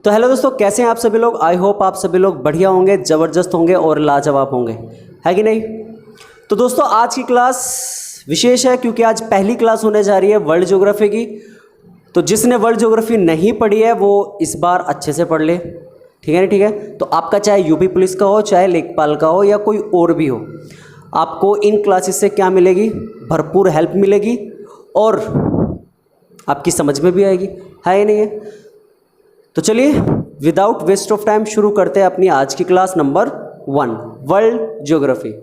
तो हेलो दोस्तों, कैसे हैं आप सभी लोग। आई होप आप सभी लोग बढ़िया होंगे, ज़बरदस्त होंगे और लाजवाब होंगे, है कि नहीं। तो दोस्तों आज की क्लास विशेष है क्योंकि आज पहली क्लास होने जा रही है वर्ल्ड ज्योग्राफी की। तो जिसने वर्ल्ड ज्योग्राफी नहीं पढ़ी है वो इस बार अच्छे से पढ़ ले, ठीक है ना। ठीक है, तो आपका चाहे यूपी पुलिस का हो, चाहे लेखपाल का हो या कोई और भी हो, आपको इन क्लासेस से क्या मिलेगी, भरपूर हेल्प मिलेगी और आपकी समझ में भी आएगी, है या नहीं है। तो चलिए विदाउट वेस्ट ऑफ टाइम शुरू करते हैं अपनी आज की क्लास नंबर 1 वर्ल्ड ज्योग्राफी।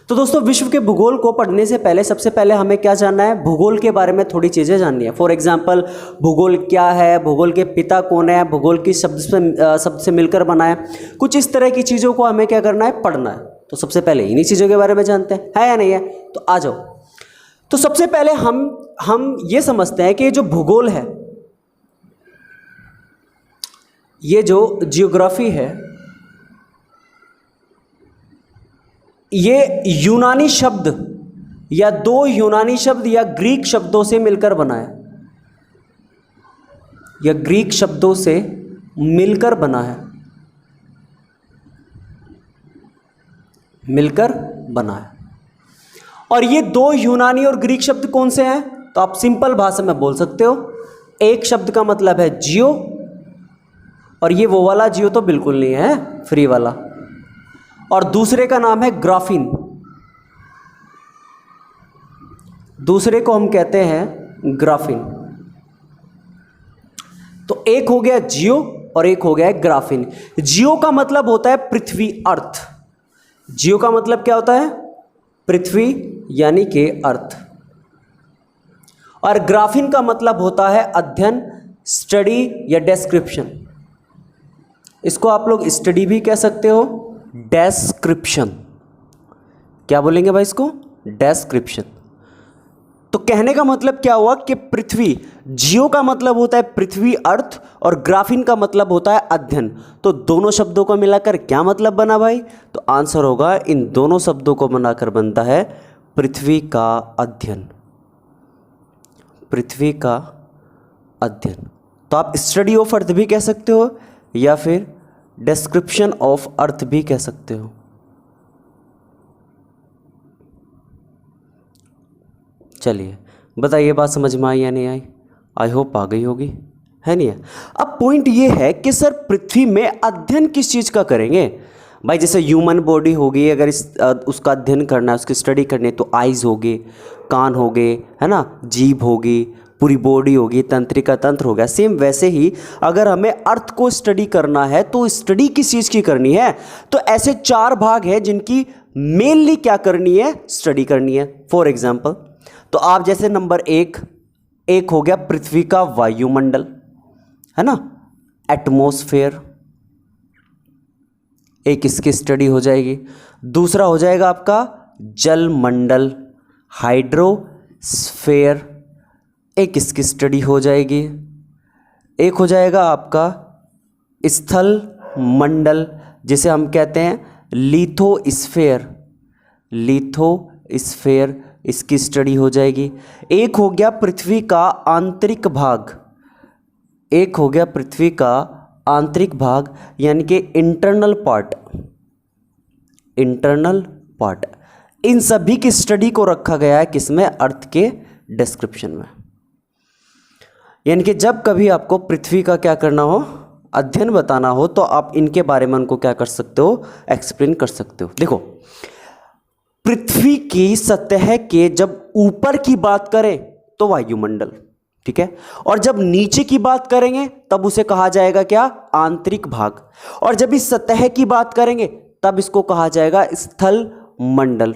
तो दोस्तों विश्व के भूगोल को पढ़ने से पहले सबसे पहले हमें क्या जानना है, भूगोल के बारे में थोड़ी चीज़ें जाननी है। फॉर एग्जांपल भूगोल क्या है, भूगोल के पिता कौन है, भूगोल की शब्द से मिलकर बना है, कुछ इस तरह की चीज़ों को हमें क्या करना है, पढ़ना है। तो सबसे पहले इन्हीं चीज़ों के बारे में जानते हैं, है या नहीं है। तो आ जाओ। तो सबसे पहले हम ये समझते हैं कि जो भूगोल है, ये जो जियोग्राफी है, ये यूनानी शब्द या दो यूनानी शब्द या ग्रीक शब्दों से मिलकर बना है, या ग्रीक शब्दों से मिलकर बना है, मिलकर बना है। और ये दो यूनानी और ग्रीक शब्द कौन से हैं, तो आप सिंपल भाषा में बोल सकते हो। एक शब्द का मतलब है जियो, और ये वो वाला जियो तो बिल्कुल नहीं है, फ्री वाला। और दूसरे का नाम है ग्राफीन, दूसरे को हम कहते हैं ग्राफीन। तो एक हो गया जियो और एक हो गया है ग्राफीन। जियो का मतलब होता है पृथ्वी, अर्थ। जियो का मतलब क्या होता है, पृथ्वी यानी कि अर्थ। और ग्राफीन का मतलब होता है अध्ययन, स्टडी या डेस्क्रिप्शन। इसको आप लोग स्टडी भी कह सकते हो, डेस्क्रिप्शन। क्या बोलेंगे भाई इसको, डेस्क्रिप्शन। तो कहने का मतलब क्या हुआ कि पृथ्वी, जियो का मतलब होता है पृथ्वी, अर्थ, और ग्राफीन का मतलब होता है अध्ययन। तो दोनों शब्दों को मिलाकर क्या मतलब बना भाई, तो आंसर होगा इन दोनों शब्दों को बनाकर बनता है पृथ्वी का अध्ययन, पृथ्वी का अध्ययन। तो आप स्टडी ऑफ अर्थ भी कह सकते हो या फिर डिस्क्रिप्शन ऑफ अर्थ भी कह सकते हो। चलिए बताइए, बात समझ में आई या नहीं आई। आई होप आ गई होगी, है नहीं है। अब पॉइंट ये है कि सर पृथ्वी में अध्ययन किस चीज़ का करेंगे भाई। जैसे ह्यूमन बॉडी होगी, अगर उसका अध्ययन करना है, उसकी स्टडी करनी है, तो आइज़ होगे, कान होगे, है ना, जीभ होगी, पूरी बॉडी होगी, तंत्रिका तंत्र हो गया। सेम वैसे ही अगर हमें अर्थ को स्टडी करना है तो स्टडी किस चीज़ की करनी है, तो ऐसे 4 भाग हैं जिनकी मेनली क्या करनी है, स्टडी करनी है। फॉर एग्जाम्पल तो आप जैसे नंबर एक हो गया पृथ्वी का वायुमंडल, है ना, एटमॉस्फेयर, एक इसकी स्टडी हो जाएगी। दूसरा हो जाएगा आपका जलमंडल, हाइड्रोस्फेयर, एक इसकी स्टडी हो जाएगी। एक हो जाएगा आपका स्थल मंडल, जिसे हम कहते हैं लिथोस्फेयर, लिथोस्फेयर, इसकी स्टडी हो जाएगी। एक हो गया पृथ्वी का आंतरिक भाग, एक हो गया पृथ्वी का आंतरिक भाग यानी कि इंटरनल पार्ट, इंटरनल पार्ट। इन सभी की स्टडी को रखा गया है किसमें, अर्थ के डिस्क्रिप्शन में। यानी कि जब कभी आपको पृथ्वी का क्या करना हो, अध्ययन बताना हो, तो आप इनके बारे में उनको क्या कर सकते हो, एक्सप्लेन कर सकते हो। देखो पृथ्वी की सतह के जब ऊपर की बात करें तो वायुमंडल, ठीक है, और जब नीचे की बात करेंगे तब उसे कहा जाएगा क्या, आंतरिक भाग। और जब इस सतह की बात करेंगे तब इसको कहा जाएगा स्थल मंडल।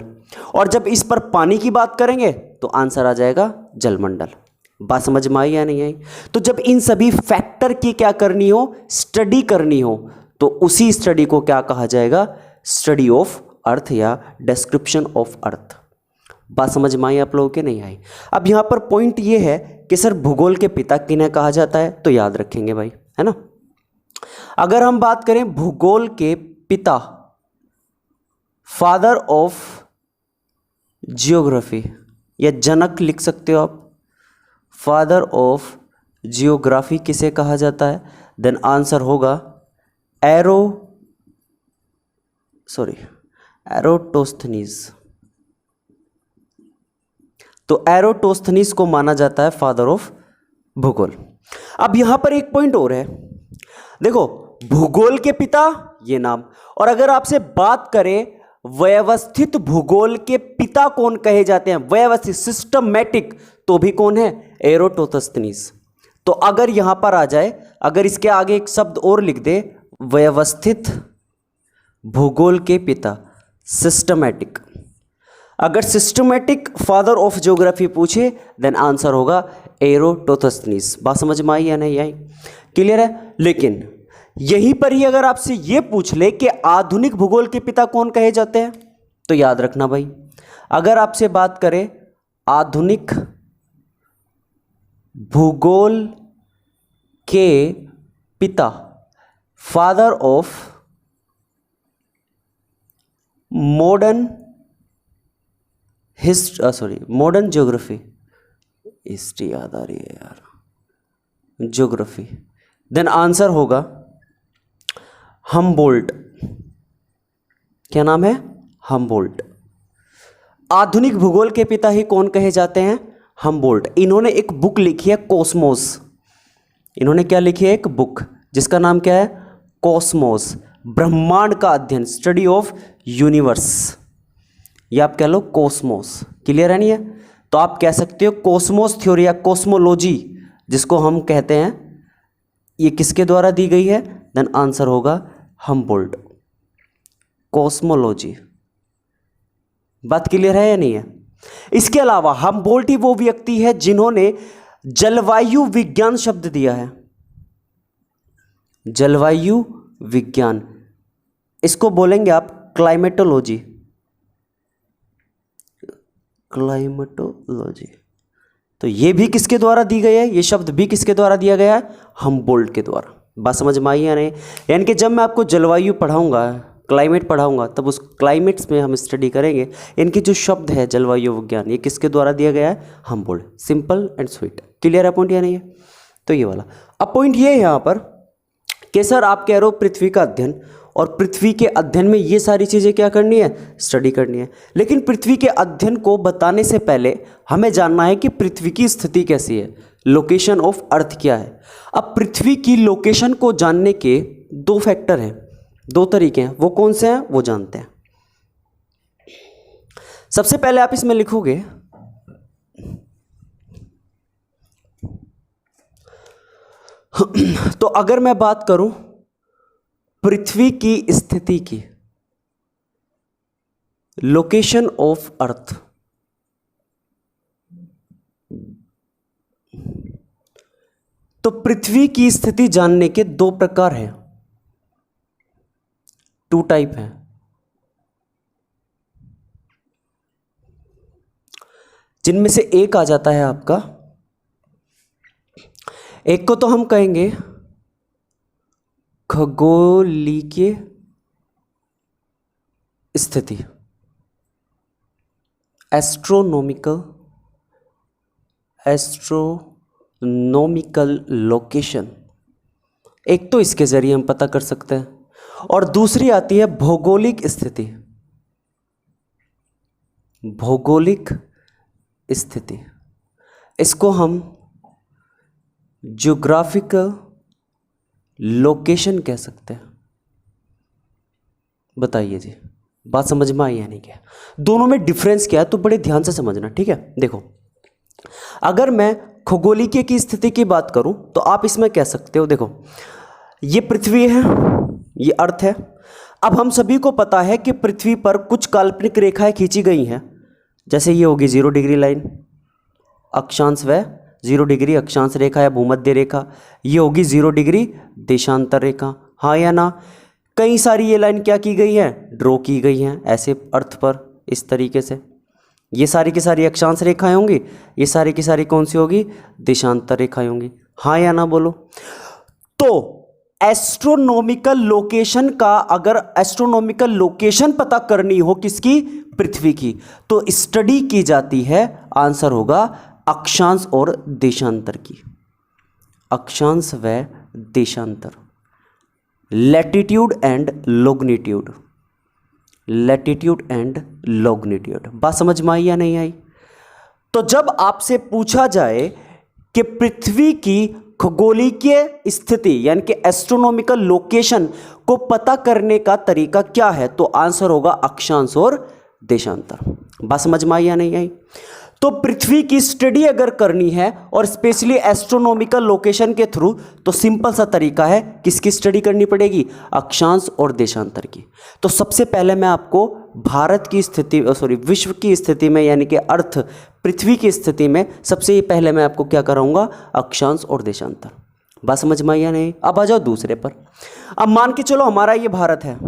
और जब इस पर पानी की बात करेंगे तो आंसर आ जाएगा जलमंडल। बात समझ में आई या नहीं आई। तो जब इन सभी फैक्टर की क्या करनी हो, स्टडी करनी हो, तो उसी स्टडी को क्या कहा जाएगा, स्टडी ऑफ अर्थ या डिस्क्रिप्शन ऑफ अर्थ। बात समझ में आई आप लोगों के, नहीं आई। अब यहाँ पर पॉइंट ये है कि सर भूगोल के पिता किन्हें कहा जाता है, तो याद रखेंगे भाई, है ना। अगर हम बात करें भूगोल के पिता, फादर ऑफ जियोग्राफी, या जनक लिख सकते हो आप। फादर ऑफ जियोग्राफी किसे कहा जाता है? देन आंसर होगा एरोटोस्थनीज। तो एरोटोस्थनीज को माना जाता है फादर ऑफ भूगोल। अब यहां पर एक पॉइंट और है, देखो भूगोल के पिता ये नाम, और अगर आपसे बात करें व्यवस्थित भूगोल के पिता कौन कहे जाते हैं, व्यवस्थित सिस्टमैटिक, तो भी कौन है? एरोटोस्थनीज। तो अगर यहां पर आ जाए, अगर इसके आगे एक शब्द और लिख दे, व्यवस्थित भूगोल के पिता, सिस्टमैटिक, अगर सिस्टमैटिक फादर ऑफ ज्योग्राफी पूछे देन आंसर होगा एरोटोस्थनीज। बात समझ में आई या नहीं आई? क्लियर है? लेकिन यहीं पर ही अगर आपसे ये पूछ ले कि आधुनिक भूगोल के पिता कौन कहे जाते हैं, तो याद रखना भाई, अगर आपसे बात करें आधुनिक भूगोल के पिता, father of modern modern geography, history याद आ रही है यार, ज्योग्राफी, देन आंसर होगा हमबोल्ट। क्या नाम है? हमबोल्ट। आधुनिक भूगोल के पिता ही कौन कहे जाते हैं? हमबोल्ट। इन्होंने एक बुक लिखी है कॉस्मोस। इन्होंने क्या लिखी है? एक बुक जिसका नाम क्या है? कॉस्मोस, ब्रह्मांड का अध्ययन, स्टडी ऑफ यूनिवर्स, या आप कह लो कॉस्मोस। क्लियर है नहीं है? तो आप कह सकते हो कॉस्मोस थ्योरी या कॉस्मोलॉजी जिसको हम कहते हैं, ये किसके द्वारा दी गई है? देन आंसर होगा हमबोल्ट, कॉस्मोलॉजी। बात क्लियर है या नहीं है? इसके अलावा हमबोल्ट ही वो व्यक्ति है जिन्होंने जलवायु विज्ञान शब्द दिया है। जलवायु विज्ञान, इसको बोलेंगे आप क्लाइमेटोलॉजी। क्लाइमेटोलॉजी, तो ये भी किसके द्वारा दी गई है? ये शब्द भी किसके द्वारा दिया गया है? हमबोल्ट के द्वारा। बात समझ में आई या नहीं? यानी कि जब मैं आपको जलवायु पढ़ाऊंगा, क्लाइमेट पढ़ाऊंगा, तब उस क्लाइमेट्स में हम स्टडी करेंगे इनके जो शब्द है जलवायु विज्ञान, ये किसके द्वारा दिया गया है? Humboldt. Simple and sweet. Clear है पॉइंट या नहीं है? तो ये वाला। अब पॉइंट ये है यहाँ पर कि सर आप कह रहे हो पृथ्वी का अध्ययन, और पृथ्वी के अध्ययन में ये सारी चीज़ें क्या करनी है? स्टडी करनी है। लेकिन पृथ्वी के अध्ययन को बताने से पहले हमें जानना है कि पृथ्वी की स्थिति कैसी है, लोकेशन ऑफ अर्थ क्या है। अब पृथ्वी की लोकेशन को जानने के दो फैक्टर हैं, दो तरीके हैं, वो कौन से हैं वो जानते हैं। सबसे पहले आप इसमें लिखोगे तो अगर मैं बात करूं पृथ्वी की स्थिति की, लोकेशन ऑफ अर्थ, तो पृथ्वी की स्थिति जानने के दो प्रकार हैं, टू टाइप हैं। जिनमें से एक आ जाता है आपका, एक को तो हम कहेंगे खगोलीय स्थिति, एस्ट्रोनॉमिकल लोकेशन, एक तो इसके जरिए हम पता कर सकते हैं, और दूसरी आती है भौगोलिक स्थिति। भौगोलिक स्थिति, इसको हम ज्योग्राफिकल लोकेशन कह सकते हैं। बताइए जी, बात समझ में आई या नहीं? क्या दोनों में डिफरेंस क्या है, तो बड़े ध्यान से समझना, ठीक है। देखो, अगर मैं खगोलीय की स्थिति की बात करूं तो आप इसमें कह सकते हो, देखो ये पृथ्वी है, ये अर्थ है। अब हम सभी को पता है कि पृथ्वी पर कुछ काल्पनिक रेखाएं खींची गई हैं, जैसे ये होगी 0 डिग्री लाइन, अक्षांश व 0 डिग्री अक्षांश रेखा या भूमध्य रेखा, ये होगी 0 डिग्री देशांतर रेखा, हाँ या ना। कई सारी ये लाइन क्या की गई है? ड्रॉ की गई हैं ऐसे अर्थ पर, इस तरीके से। ये सारी की सारी अक्षांश रेखाएं होंगी, ये सारी की सारी कौन सी होगी? देशांतर रेखाएं होंगी, हाँ या ना बोलो। तो एस्ट्रोनॉमिकल लोकेशन का, अगर एस्ट्रोनॉमिकल लोकेशन पता करनी हो किसकी, पृथ्वी की, तो स्टडी की जाती है, आंसर होगा अक्षांश और देशांतर की, अक्षांश व देशांतर, latitude and longitude, latitude and longitude. बात समझ में आई या नहीं आई? तो जब आपसे पूछा जाए कि पृथ्वी की खगोलीय स्थिति यानी कि एस्ट्रोनॉमिकल लोकेशन को पता करने का तरीका क्या है, तो आंसर होगा अक्षांश और देशांतर। बात समझ में आई या नहीं आई? तो पृथ्वी की स्टडी अगर करनी है और स्पेशली एस्ट्रोनॉमिकल लोकेशन के थ्रू, तो सिंपल सा तरीका है, किसकी स्टडी करनी पड़ेगी, अक्षांश और देशांतर की। तो सबसे पहले मैं आपको भारत की स्थिति, विश्व की स्थिति में यानी कि अर्थ पृथ्वी की स्थिति में सबसे पहले मैं आपको क्या कराऊंगा, अक्षांश और देशांतर। बात समझ में आई या नहीं? अब आ जाओ दूसरे पर। अब मान के चलो हमारा ये भारत है,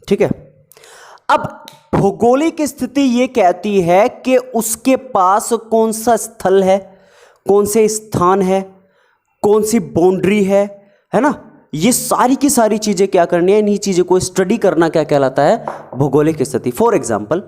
ठीक है। अब भौगोलिक स्थिति ये कहती है कि उसके पास कौन सा स्थल है, कौन से स्थान है, कौन सी बाउंड्री है ना, ये सारी की सारी चीजें क्या करनी है, इन्हीं चीजों को स्टडी करना क्या कहलाता है, भौगोलिक स्थिति। फॉर एग्जाम्पल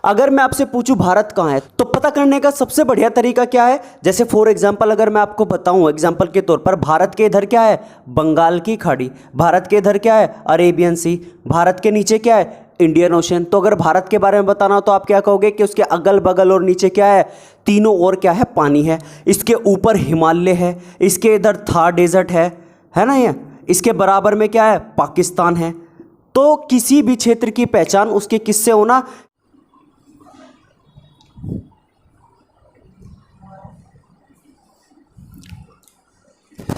अगर मैं आपसे पूछूं भारत कहाँ है, तो पता करने का सबसे बढ़िया तरीका क्या है, जैसे फॉर एग्जाम्पल अगर मैं आपको बताऊं एग्जाम्पल के तौर पर, भारत के इधर क्या है, बंगाल की खाड़ी, भारत के इधर क्या है, अरेबियन सी, भारत के नीचे क्या है, इंडियन ओशन। तो अगर भारत के बारे में बताना हो तो आप क्या कहोगे कि उसके अगल बगल और नीचे क्या है, तीनों ओर क्या है, पानी है, इसके ऊपर हिमालय है, इसके इधर थार डेजर्ट है ना, ये इसके बराबर में क्या है, पाकिस्तान है। तो किसी भी क्षेत्र की पहचान उसके किससे होना,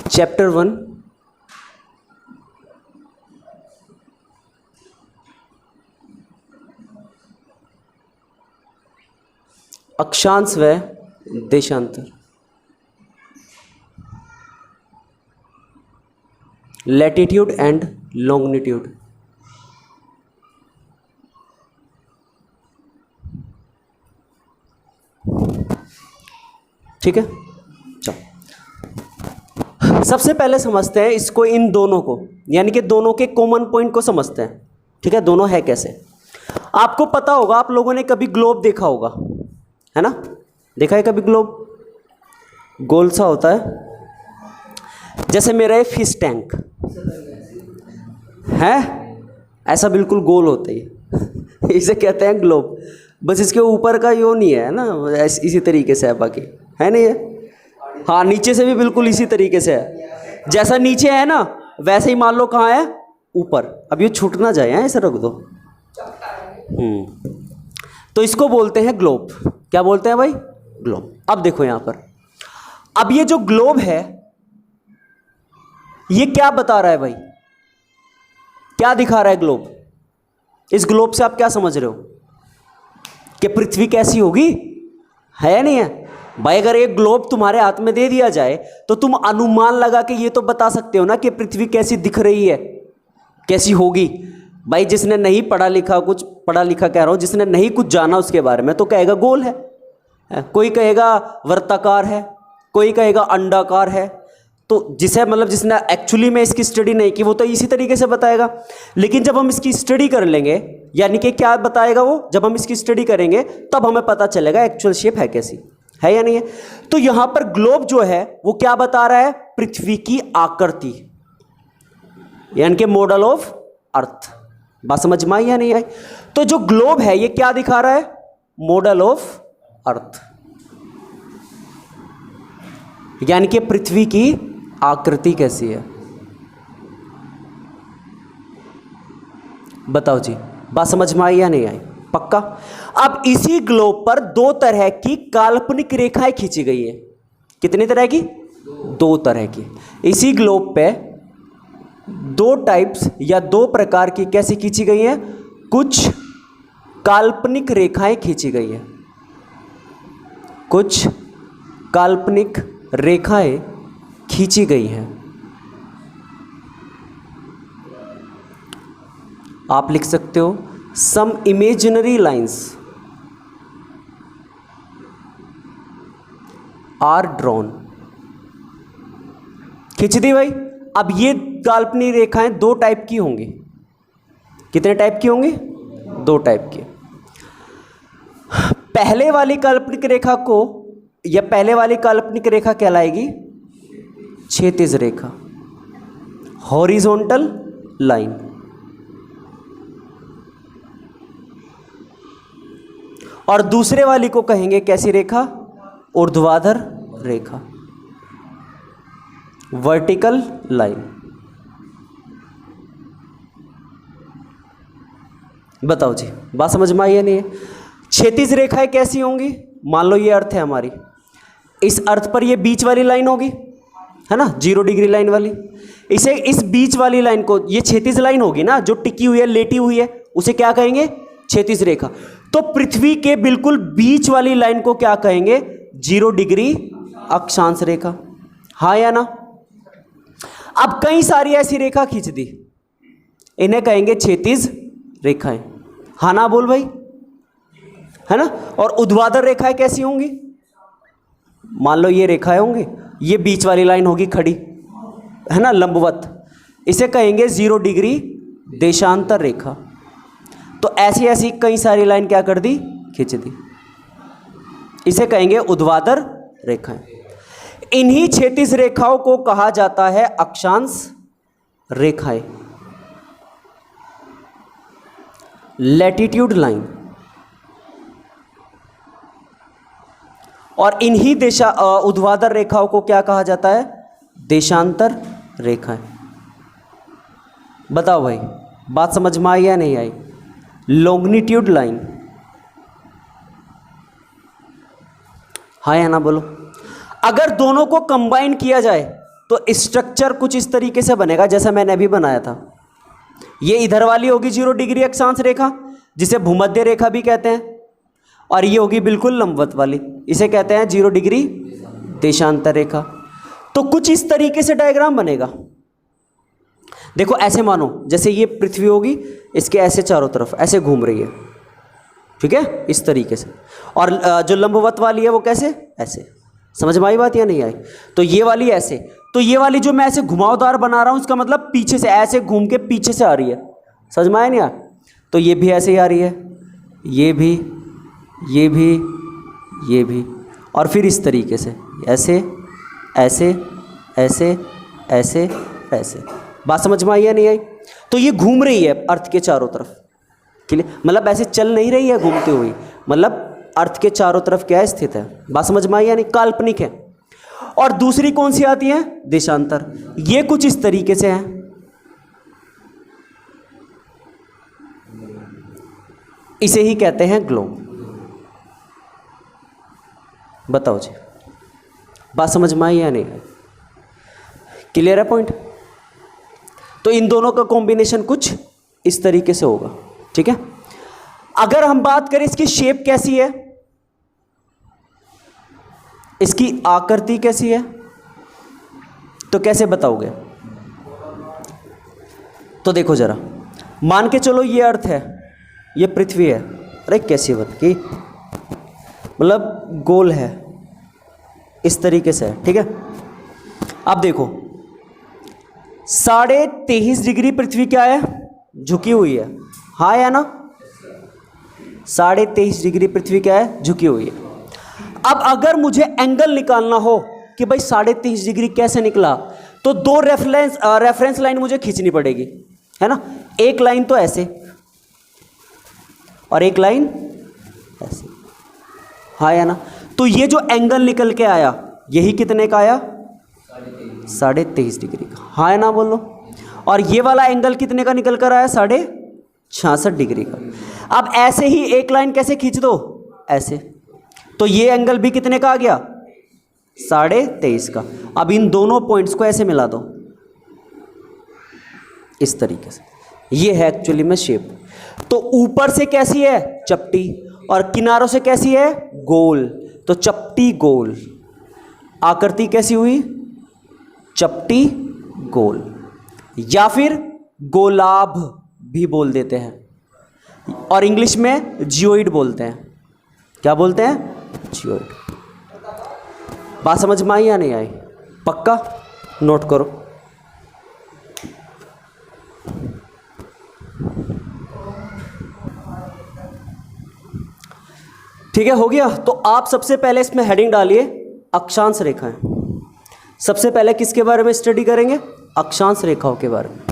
चैप्टर 1 अक्षांश व देशांतर, लैटिट्यूड एंड लॉन्गिट्यूड, ठीक है। चलो सबसे पहले समझते हैं इसको, इन दोनों को, यानी कि दोनों के कॉमन पॉइंट को समझते हैं, ठीक है। दोनों है कैसे, आपको पता होगा, आप लोगों ने कभी ग्लोब देखा होगा, है ना, देखा है कभी ग्लोब, गोल सा होता है, जैसे मेरा ये फिश टैंक है, ऐसा बिल्कुल गोल होता है इसे कहते हैं ग्लोब। बस इसके ऊपर का यो नहीं है ना, इसी तरीके से है, बाकी है नहीं है, हाँ नीचे से भी बिल्कुल इसी तरीके से है, जैसा नीचे है ना वैसे ही मान लो कहाँ है, ऊपर। अब ये छूट ना जाए, ऐसे रख दो। तो इसको बोलते हैं ग्लोब। क्या बोलते हैं भाई, ग्लोब। अब देखो यहां पर, अब ये जो ग्लोब है ये क्या बता रहा है भाई, क्या दिखा रहा है ग्लोब, इस ग्लोब से आप क्या समझ रहे हो कि पृथ्वी कैसी होगी, है या नहीं है भाई। अगर एक ग्लोब तुम्हारे हाथ में दे दिया जाए तो तुम अनुमान लगा के ये तो बता सकते हो ना कि पृथ्वी कैसी दिख रही है, कैसी होगी। भाई जिसने नहीं पढ़ा लिखा, कुछ पढ़ा लिखा कह रहा हूं, जिसने नहीं कुछ जाना उसके बारे में, तो कहेगा गोल है, कोई कहेगा वर्ताकार है, कोई कहेगा अंडाकार है। तो जिसे मतलब जिसने एक्चुअली में इसकी स्टडी नहीं की वो तो इसी तरीके से बताएगा। लेकिन जब हम इसकी स्टडी कर लेंगे, यानी कि क्या बताएगा वो, जब हम इसकी स्टडी करेंगे तब हमें पता चलेगा एक्चुअल शेप है कैसी, है या नहीं है। तो यहां पर ग्लोब जो है वो क्या बता रहा है, पृथ्वी की आकृति, यानी कि मॉडल ऑफ अर्थ। बात समझ में आई या नहीं आई। तो जो ग्लोब है ये क्या दिखा रहा है, मॉडल ऑफ अर्थ, यानी कि पृथ्वी की आकृति कैसी है। बताओ जी, बात समझ में आई या नहीं आई, पक्का। अब इसी ग्लोब पर दो तरह की काल्पनिक रेखाएं खींची गई है। कितनी तरह की, दो तरह की। इसी ग्लोब पे दो टाइप्स या दो प्रकार की कैसी खींची गई है, कुछ काल्पनिक रेखाएं खींची गई है, कुछ काल्पनिक रेखाएं खींची गई हैं। आप लिख सकते हो सम इमेजिनरी लाइन्स आर ड्रॉन। खींच दी भाई। अब ये काल्पनिक रेखाएं दो टाइप की होंगी। कितने टाइप की होंगी? दो टाइप की। पहले वाली काल्पनिक रेखा को या पहले वाली काल्पनिक रेखा कहलाएगी क्षैतिज रेखा, हॉरिजॉन्टल लाइन। और दूसरे वाली को कहेंगे कैसी रेखा? ऊर्ध्वाधर रेखा, वर्टिकल लाइन। बताओ जी, बात समझ में आई या नहीं है? क्षैतिज रेखाएं कैसी होंगी? मान लो ये अर्थ है हमारी, इस अर्थ पर ये बीच वाली लाइन होगी, है ना, 0 डिग्री लाइन वाली। इसे इस बीच वाली लाइन को, ये क्षैतिज लाइन होगी ना, जो टिकी हुई है, लेटी हुई है, उसे क्या कहेंगे? क्षैतिज रेखा। तो पृथ्वी के बिल्कुल बीच वाली लाइन को क्या कहेंगे? 0 डिग्री अक्षांश रेखा। हाँ या ना? अब कई सारी ऐसी रेखा खींच दी, इन्हें कहेंगे क्षैतिज रेखाएं। हाँ ना बोल भाई, है ना। और ऊर्ध्वाधर रेखाएं कैसी होंगी? मान लो ये रेखाएं होंगी, ये बीच वाली लाइन होगी खड़ी, है ना, लंबवत, इसे कहेंगे 0 डिग्री देशांतर रेखा। तो ऐसी ऐसी कई सारी लाइन क्या कर दी? खींच दी, इसे कहेंगे ऊर्ध्वाधर रेखाएं। इन्हीं क्षैतिज रेखाओं को कहा जाता है अक्षांश रेखाएं, लैटिट्यूड लाइन। और इन्हीं ऊर्ध्वाधर रेखाओं को क्या कहा जाता है? देशांतर रेखाएं। बताओ भाई, बात समझ में आई या नहीं आई? Longitude line. हाँ या ना बोलो। अगर दोनों को कंबाइन किया जाए तो स्ट्रक्चर कुछ इस तरीके से बनेगा जैसा मैंने अभी बनाया था। ये इधर वाली होगी 0 डिग्री अक्षांश रेखा, जिसे भूमध्य रेखा भी कहते हैं, और ये होगी बिल्कुल लंबवत वाली, इसे कहते हैं 0 डिग्री देशांतर रेखा। तो कुछ इस तरीके से डायग्राम बनेगा। देखो ऐसे मानो जैसे ये पृथ्वी होगी, इसके ऐसे चारों तरफ ऐसे घूम रही है, ठीक है, इस तरीके से। और जो लंबवत वाली है वो कैसे? ऐसे। समझ में आई बात या नहीं आई? तो ये वाली ऐसे, तो ये वाली जो मैं ऐसे घुमावदार बना रहा हूँ, इसका मतलब पीछे से ऐसे घूम के पीछे से आ रही है। समझ में आया नहीं? तो ये भी ऐसे ही आ रही है, ये भी, ये भी, ये भी, और फिर इस तरीके से ऐसे ऐसे ऐसे ऐसे ऐसे। बात समझ में आई या नहीं आई? तो ये घूम रही है अर्थ के चारों तरफ, क्लियर? मतलब ऐसे चल नहीं रही है घूमती हुई, मतलब अर्थ के चारों तरफ क्या है? स्थित है। बात समझ में आई या नहीं? काल्पनिक है। और दूसरी कौन सी आती है? देशांतर। ये कुछ इस तरीके से है, इसे ही कहते हैं ग्लोब। बताओ जी, बात समझ में आई या नहीं? क्लियर है पॉइंट? तो इन दोनों का कॉम्बिनेशन कुछ इस तरीके से होगा, ठीक है। अगर हम बात करें इसकी शेप कैसी है, इसकी आकृति कैसी है, तो कैसे बताओगे? तो देखो जरा, मान के चलो ये अर्थ है, ये पृथ्वी है। अरे कैसी बात की, मतलब गोल है, इस तरीके से है, ठीक है। अब देखो 23.5 डिग्री पृथ्वी क्या है? झुकी हुई है। हाँ या ना? 23.5 डिग्री पृथ्वी क्या है? झुकी हुई है। अब अगर मुझे एंगल निकालना हो कि भाई 23.5 डिग्री कैसे निकला, तो दो रेफरेंस लाइन मुझे खींचनी पड़ेगी, है ना। एक लाइन तो ऐसे और एक लाइन ऐसे। हाँ या ना? तो ये जो एंगल निकल के आया, यही कितने का आया? 23.5 डिग्री का। हाँ या ना बोलो। और ये वाला एंगल कितने का निकल कर आया? 66.5 डिग्री का। अब ऐसे ही एक लाइन कैसे खींच दो? ऐसे। तो ये एंगल भी कितने का आ गया? 23.5 का। अब इन दोनों पॉइंट्स को ऐसे मिला दो, इस तरीके से। ये है एक्चुअली में शेप। तो ऊपर से कैसी है? चपटी, और किनारों से कैसी है? गोल। तो चपटी गोल, आकृति कैसी हुई? चपटी गोल, या फिर गोलाभ भी बोल देते हैं, और इंग्लिश में जियोइड बोलते हैं। क्या बोलते हैं? जियोइड। बात समझ में आई या नहीं आई? पक्का नोट करो। ठीक है, हो गया। तो आप सबसे पहले इसमें हेडिंग डालिए अक्षांश रेखाएं। सबसे पहले किसके बारे में स्टडी करेंगे? अक्षांश रेखाओं के बारे में।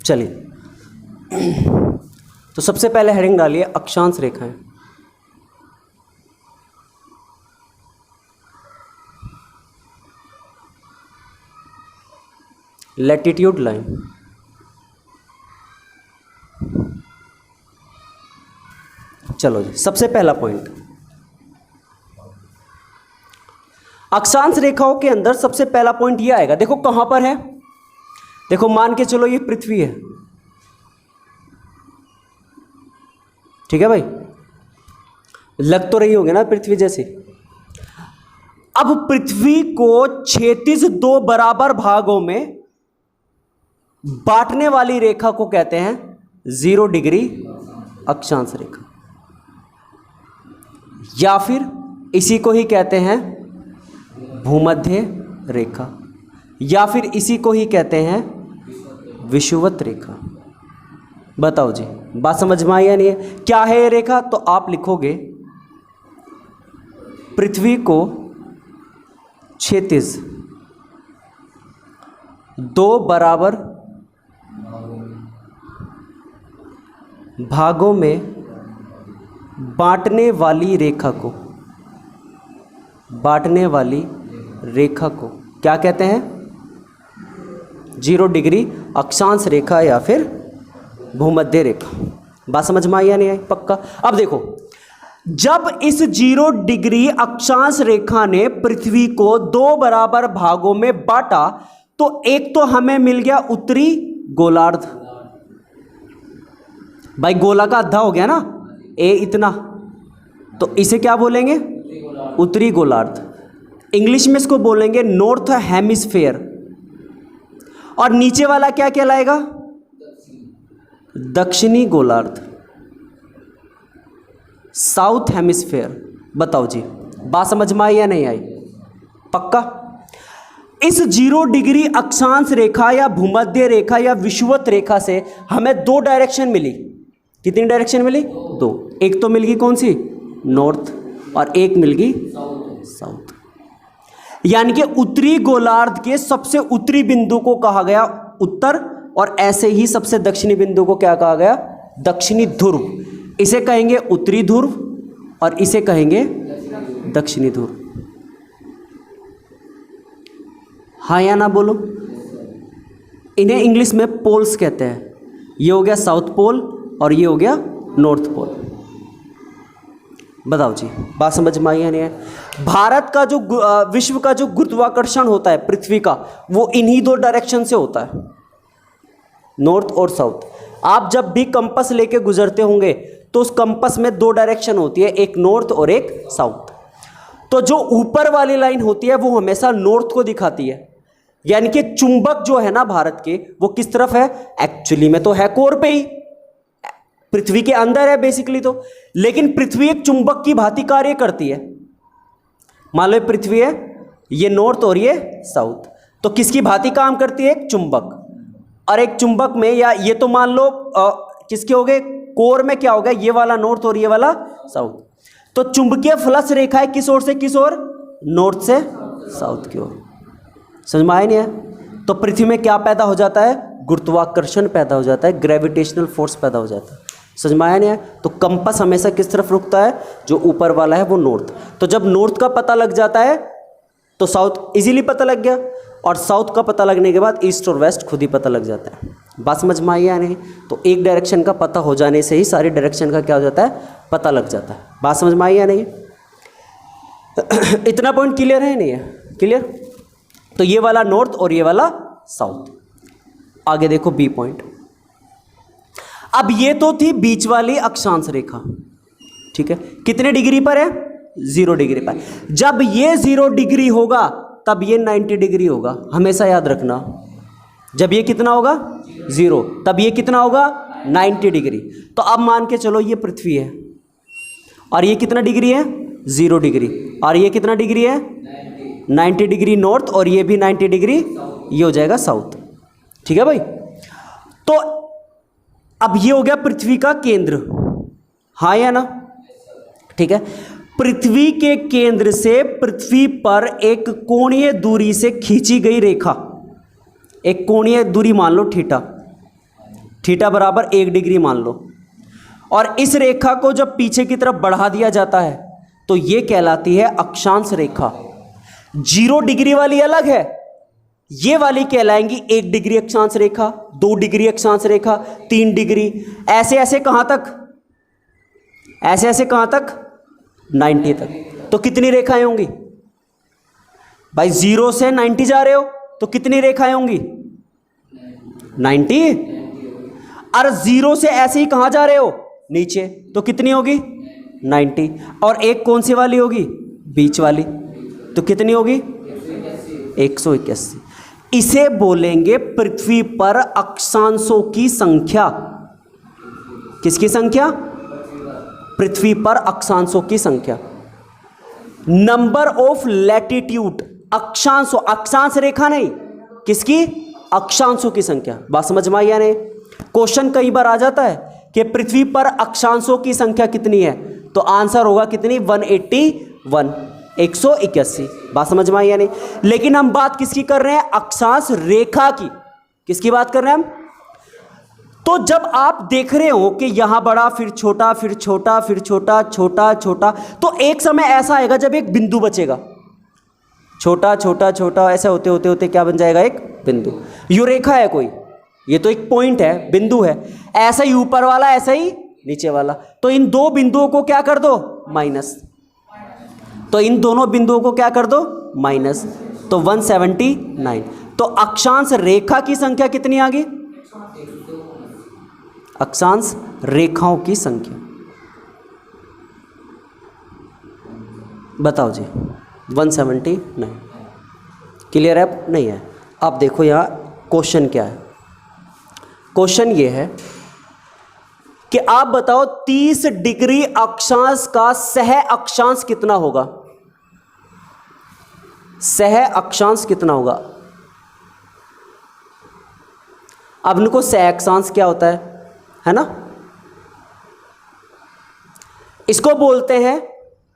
चलिए, तो सबसे पहले हेडिंग डालिए अक्षांश रेखाएं। लैटिट्यूड लाइन, चलो जी, सबसे पहला पॉइंट, अक्षांश रेखाओं के अंदर सबसे पहला पॉइंट ये आएगा। देखो कहां पर है, देखो मान के चलो ये पृथ्वी है, ठीक है भाई, लग तो रही होगी ना पृथ्वी जैसी। अब पृथ्वी को क्षैतिज 2 बराबर भागों में बांटने वाली रेखा को कहते हैं 0 डिग्री अक्षांश रेखा, या फिर इसी को ही कहते हैं भूमध्य रेखा, या फिर इसी को ही कहते हैं विषुवत रेखा। बताओ जी, बात समझ में आई या नहीं है? क्या है ये रेखा? तो आप लिखोगे पृथ्वी को क्षैतिज 2 बराबर भागों में बांटने वाली रेखा को, बांटने वाली रेखा को क्या कहते हैं? 0 डिग्री अक्षांश रेखा या फिर भूमध्य रेखा। बात समझ में आई या नहीं आई? पक्का। अब देखो, जब इस 0 डिग्री अक्षांश रेखा ने पृथ्वी को 2 बराबर भागों में बांटा, तो एक तो हमें मिल गया उत्तरी गोलार्ध। भाई गोला का आधा हो गया ना, ए इतना, तो इसे क्या बोलेंगे? उत्तरी गोलार्ध। इंग्लिश में इसको बोलेंगे नॉर्थ हेमिस्फेयर। और नीचे वाला क्या कहलाएगा? दक्षिणी गोलार्ध, साउथ हेमिस्फेयर। बताओ जी, बात समझ में आई या नहीं आई? पक्का। इस 0 डिग्री अक्षांश रेखा या भूमध्य रेखा या विषुवत रेखा से हमें 2 डायरेक्शन मिली। कितनी डायरेक्शन मिली? 2। एक तो मिल गई कौन सी? नॉर्थ, और एक मिल गई साउथ। यानी कि उत्तरी गोलार्ध के सबसे उत्तरी बिंदु को कहा गया उत्तर, और ऐसे ही सबसे दक्षिणी बिंदु को क्या कहा गया? दक्षिणी ध्रुव। इसे कहेंगे उत्तरी ध्रुव और इसे कहेंगे दक्षिणी ध्रुव। हाँ या ना बोलो? इन्हें इंग्लिश में पोल्स कहते हैं। ये हो गया साउथ पोल और ये हो गया नॉर्थ पोल। बताओ जी, बात समझ में आई या नहीं है? भारत का जो विश्व का जो गुरुत्वाकर्षण होता है पृथ्वी का, वो इन्हीं 2 डायरेक्शन से होता है, नॉर्थ और साउथ। आप जब भी कंपास लेके गुजरते होंगे तो उस कंपास में 2 डायरेक्शन होती है, एक नॉर्थ और एक साउथ। तो जो ऊपर वाली लाइन होती है वो हमेशा नॉर्थ को दिखाती है। यानी कि चुंबक जो है ना भारत के, वो किस तरफ है? एक्चुअली में तो है कोर पे ही, पृथ्वी के अंदर है बेसिकली तो, लेकिन पृथ्वी एक चुंबक की भांति कार्य करती है। मान लो पृथ्वी है, ये नॉर्थ और ये साउथ, तो किसकी भांति काम करती है? एक चुंबक। और एक चुंबक में, या ये तो मान लो किसके हो गए? कोर में क्या हो गया? ये वाला नॉर्थ और ये वाला साउथ। तो चुंबकीय फ्लक्स रेखा है किस ओर से किस ओर? नॉर्थ से साउथ की ओर। समझ में आया नहीं है? तो पृथ्वी में क्या पैदा हो जाता है? गुरुत्वाकर्षण पैदा हो जाता है, ग्रेविटेशनल फोर्स पैदा हो जाता है। समझ में आया नहीं है? तो कंपास हमेशा किस तरफ रुकता है? जो ऊपर वाला है वो नॉर्थ। तो जब नॉर्थ का पता लग जाता है तो साउथ इजीली पता लग गया, और साउथ का पता लगने के बाद ईस्ट और वेस्ट खुद ही पता लग जाता है। बात समझ में आई या नहीं? तो एक डायरेक्शन का पता हो जाने से ही सारी डायरेक्शन का क्या हो जाता है, पता लग जाता है। बात समझ में आई या नहीं? इतना पॉइंट क्लियर है नहीं है? क्लियर? तो ये वाला नॉर्थ और ये वाला साउथ। आगे देखो बी पॉइंट। अब ये तो थी बीच वाली अक्षांश रेखा, ठीक है, कितने डिग्री पर है? 0 डिग्री पर। जब ये 0 डिग्री होगा तब ये 90 डिग्री होगा, हमेशा याद रखना। जब ये कितना होगा? 0, तब ये कितना होगा? 90 डिग्री। तो अब मान के चलो ये पृथ्वी है, और ये कितना डिग्री है? 0 डिग्री। और ये कितना डिग्री है? 90 डिग्री नॉर्थ, और ये भी 90 डिग्री, ये हो जाएगा साउथ। ठीक है भाई? तो अब ये हो गया पृथ्वी का केंद्र, हाँ या ना? ठीक है। पृथ्वी के केंद्र से पृथ्वी पर एक कोणीय दूरी से खींची गई रेखा, एक कोणीय दूरी मान लो थीटा, थीटा बराबर 1 डिग्री मान लो, और इस रेखा को जब पीछे की तरफ बढ़ा दिया जाता है तो ये कहलाती है अक्षांश रेखा। 0 डिग्री वाली अलग है, ये वाली कहलाएंगी 1 डिग्री अक्षांश रेखा, 2 डिग्री अक्षांश रेखा, 3 डिग्री, ऐसे ऐसे कहां तक? ऐसे ऐसे कहां तक? 90 तक। तो कितनी रेखाएं होंगी भाई? 0 से 90 जा रहे हो तो कितनी रेखाएं होंगी? 90। और 0 से ऐसे ही कहां जा रहे हो? नीचे, तो कितनी होगी? 90। और एक कौन सी वाली होगी? बीच वाली, तो कितनी होगी? 181। इसे बोलेंगे पृथ्वी पर अक्षांशों की संख्या। किसकी संख्या? पृथ्वी पर अक्षांशों की संख्या। नंबर ऑफ लैटिट्यूड, अक्षांशों, अक्षांश रेखा नहीं, किसकी? अक्षांशों की संख्या। बात समझ में आई या नहीं? क्वेश्चन कई बार आ जाता है कि पृथ्वी पर अक्षांशों की संख्या कितनी है, तो आंसर होगा कितनी? 181, 181। बात समझ में आई या नहीं? लेकिन हम बात किसकी कर रहे हैं? अक्षांश रेखा की। किसकी बात कर रहे हैं हम? तो जब आप देख रहे हो कि यहां बड़ा, फिर छोटा, फिर छोटा, फिर छोटा, छोटा छोटा, तो एक समय ऐसा आएगा जब एक बिंदु बचेगा, छोटा छोटा छोटा, ऐसा होते होते होते क्या बन जाएगा? एक बिंदु। यू रेखा है कोई, ये तो एक पॉइंट है, बिंदु है, ऐसा ही ऊपर वाला, ऐसा ही नीचे वाला। तो इन दो बिंदुओं को क्या कर दो? माइनस। तो इन दोनों बिंदुओं को क्या कर दो? माइनस। तो 179। तो अक्षांश रेखा की संख्या कितनी आ गई? अक्षांश रेखाओं की संख्या बताओ जी। 179। क्लियर है? नहीं है? अब देखो यहाँ क्वेश्चन क्या है। क्वेश्चन ये है कि आप बताओ 30 डिग्री अक्षांश का सह अक्षांश कितना होगा? सह अक्षांश कितना होगा? अब इनको सह अक्षांश क्या होता है ना? इसको बोलते हैं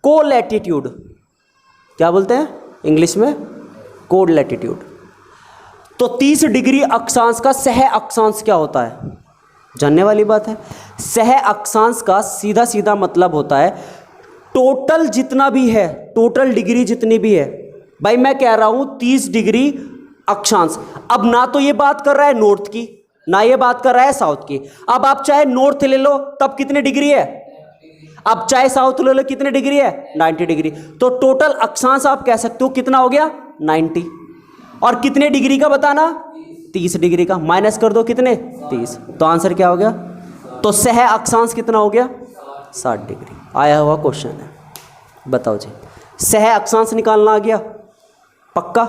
कोलैटिट्यूड। क्या बोलते हैं इंग्लिश में? कोलैटिट्यूड। तो 30 डिग्री अक्षांश का सह अक्षांश क्या होता है? जानने वाली बात है। सह अक्षांश का सीधा सीधा मतलब होता है टोटल जितना भी है, टोटल डिग्री जितनी भी है। भाई मैं कह रहा हूं 30 डिग्री अक्षांश। अब ना तो ये बात कर रहा है नॉर्थ की, ना ये बात कर रहा है साउथ की। अब आप चाहे नॉर्थ ले लो तब कितने डिग्री है, अब चाहे साउथ ले लो कितने डिग्री है? 90 डिग्री। तो टोटल अक्षांश आप कह सकते हो कितना हो गया? 90। और कितने डिग्री का बताना? 30 डिग्री का। माइनस कर दो कितने? 30। तो आंसर क्या हो गया? तो सह अक्षांश कितना हो गया? 60 डिग्री। आया हुआ क्वेश्चन है, बताओ जी। सह अक्षांश निकालना आ गया? पक्का?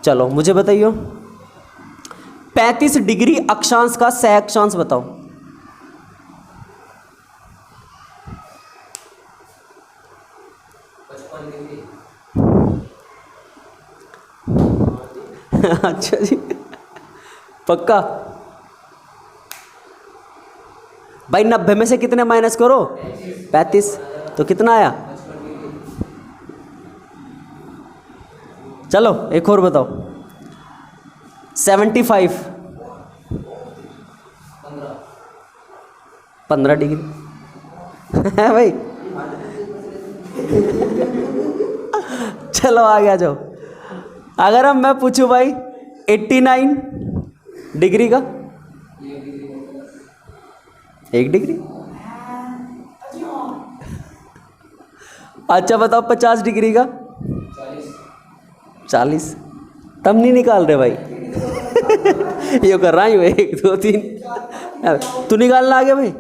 चलो मुझे बताइए 35 डिग्री अक्षांश का सह अक्षांश बताओ। अच्छा जी, पक्का? भाई 90 में से कितने माइनस करो? 35। तो कितना आया? चलो एक और बताओ। 75। 15 डिग्री है भाई। चलो आ गया जाओ। अगर अब मैं पूछूं भाई 89 डिग्री का, 1 डिग्री। अच्छा बताओ 50 डिग्री का, 40। तब नहीं निकाल रहे भाई। ये कर रहा हूँ 1 2 3। तू निकालना आगे भाई,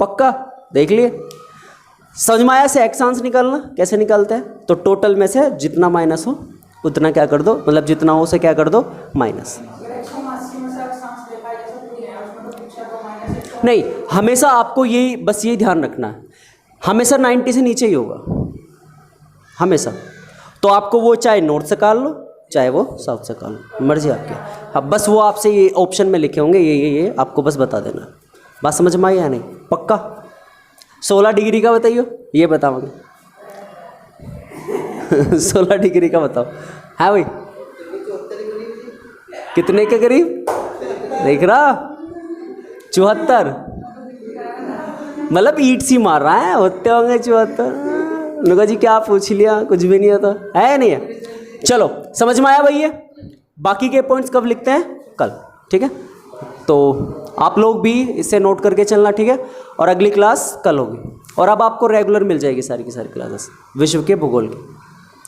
पक्का देख लिए। समझ में आया? से एक्सांश निकालना कैसे निकालते हैं? तो टोटल में से जितना माइनस हो उतना क्या कर दो, मतलब जितना हो उसे क्या कर दो, माइनस। नहीं, हमेशा आपको यही बस यही ध्यान रखना है, हमेशा 90 से नीचे ही होगा हमेशा। तो आपको वो चाहे नोट से काट लो चाहे वो साउथ से काट लो, मर्जी आपकी। अब बस वो आपसे ये ऑप्शन में लिखे होंगे, ये आपको बस बता देना। बात समझ में आई या नहीं? पक्का। 16 डिग्री का बताइए, ये बताओगे। 16 डिग्री का बताओ। है भाई, कितने के करीब देख रहा? 74। मतलब ईट सी मार रहा है, होते होंगे 74। लुका जी क्या पूछ लिया, कुछ भी नहीं होता है, नहीं है। चलो समझ में आया भाई? ये बाकी के पॉइंट्स कब लिखते हैं? कल, ठीक है। तो आप लोग भी इसे नोट करके चलना, ठीक है। और अगली क्लास कल होगी, और अब आपको रेगुलर मिल जाएगी सारी की सारी क्लासेस विश्व के भूगोल की।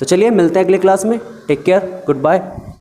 तो चलिए मिलते हैं अगली क्लास में। Take care, good bye.